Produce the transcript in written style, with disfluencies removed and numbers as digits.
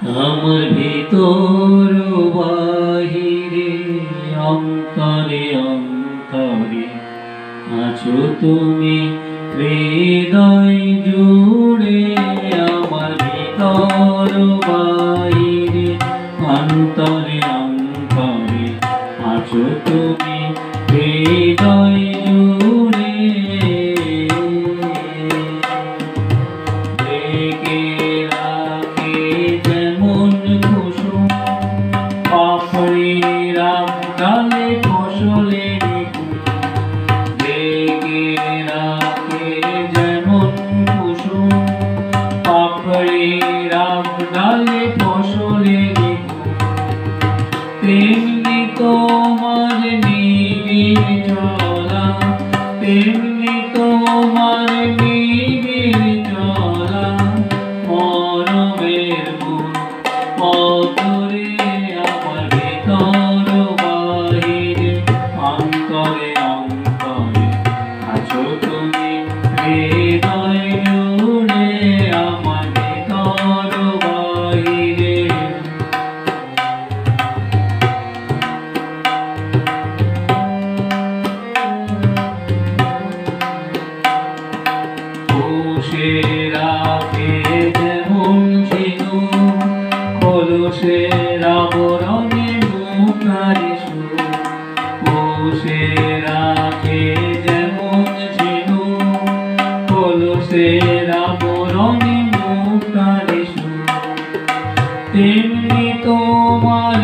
আমার ভিতর বাহিরে অন্তরে অন্তরে আছো তুমি হৃদয় জুড়ে। আমার ভিতর বাহিরে অন্তরে অন্তরে আছো তুমি হৃদয় জুড়ে। ঢেকে রাখে যেমন কুসুম পাপড়ির ডালে ফসলের ফুল। ঢেকে রাখে যেমন কুসুম পাপড়ির ডালে ফসলের ফুল। তেমনি তোমার নিবিড় চলা, তেমনি তোমার নিবিড় চলা। মরমের মন অন্তরে আমার ভিতর বাহিরে অন্তরে অন্তরে আছো তুমি হৃদয় জুড়ে। আমার ভিতর বাহিরে পুষে রাখে যেমন ঝিনুক কলসের আবরণে মুখারি সুর। পুষে রাখে যেমন ঝিনুক কলসের আবরণে মুখারি সুর। তেমনি তোমার